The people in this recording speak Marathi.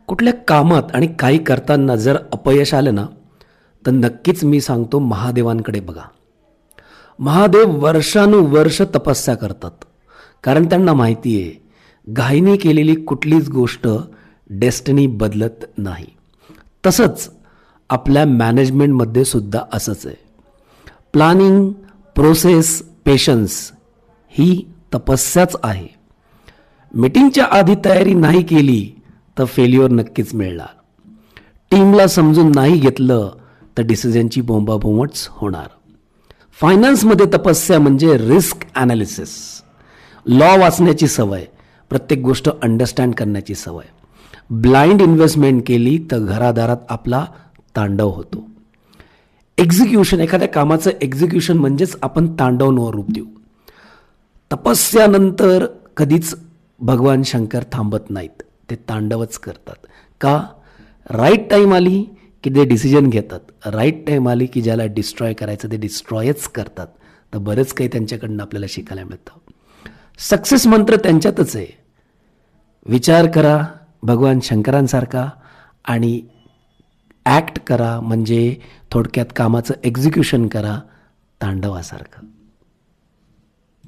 कुठल्या कामात आणि काही करताना जर अपयश आलं ना, तर नक्कीच मी सांगतो महादेवांकडे बघा. महादेव वर्षानुवर्ष तपस्या करतात. कारण त्यांना माहिती आहे, घाईने केलेली कुठलीच गोष्ट डेस्टिनी बदलत नाही. तसंच आपल्या मॅनेजमेंटमध्ये सुद्धा असंच आहे. प्लॅनिंग, प्रोसेस, पेशन्स ही तपस्याच आहे. मीटिंगच्या आधी तयारी नाही केली तर फेल्युअर नक्कीच मिळणार. टीमला समजून नाही घेतलं तर डिसिजनची बोंबाबोंबच होणार. फायनान्समध्ये तपस्या म्हणजे रिस्क ॲनालिसिस, लॉ वाचण्याची सवय, प्रत्येक गोष्ट अंडरस्टँड करण्याची सवय. ब्लाइंड इन्व्हेस्टमेंट केली तर घरादारात आपला तांडव होतो. एक्झिक्युशन, एखाद्या कामाचं एक्झिक्युशन म्हणजेच आपण तांडव रूप देऊ. तपस्यानंतर कधीच भगवान शंकर थांबत नाहीत, ते तांडवच करतात. का? राईट टाईम आली की ते डिसिजन घेतात, राईट टाईम आली की ज्याला डिस्ट्रॉय करायचं ते डिस्ट्रॉयच करतात. तर बरंच काही त्यांच्याकडनं आपल्याला शिकायला मिळतं. सक्सेस मंत्र त्यांच्यातच आहे. विचार करा भगवान शंकरांसारखा आणि ॲक्ट करा, म्हणजे थोडक्यात कामाचं एक्झिक्युशन करा तांडवासारखं.